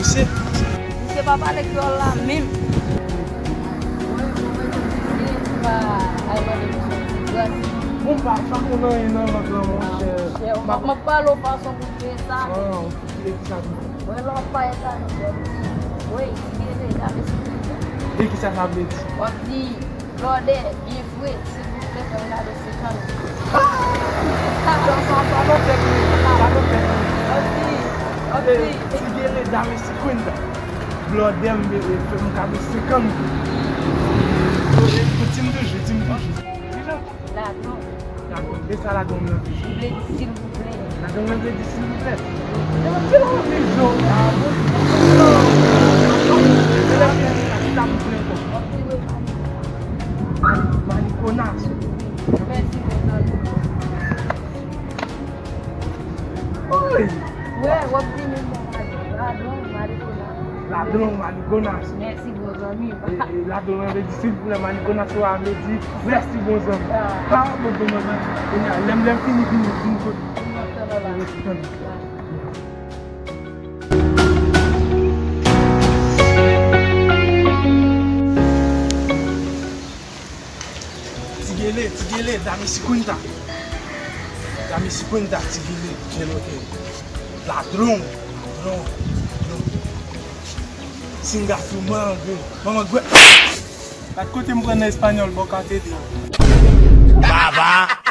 Você vai para aqui lá mesmo. Vamos passar por nós não, Mas falou fason com você, sabe? não, sabe? Vai lá para essa. Oi, ele dá esse. E que você sabe disso? Aqui, Lorde, e foi, se você quer olhar desse canto. Se ele dá me 50, Blodem me fait um cabe 50. Tim toujours. Ladrão. Et ça la donne. S'il vous plaît. La donne me dit s'il vous plaît. Je vais faire des jours. Maniconaço. Oi. Ué, o primeiro ladrão, mariconaço. Ladrão, maniconaço. Merci, bons amis. Ladrão me dit s'il vous plaît, maniconaço me dit merci bons amis. Ah, bons amis. Lem fini. Tigele, dami 50. Dami 50, tigele. Ladrão. Singatou, maman, gue. La kote me prend en espagnol, bon katrdal. Baba.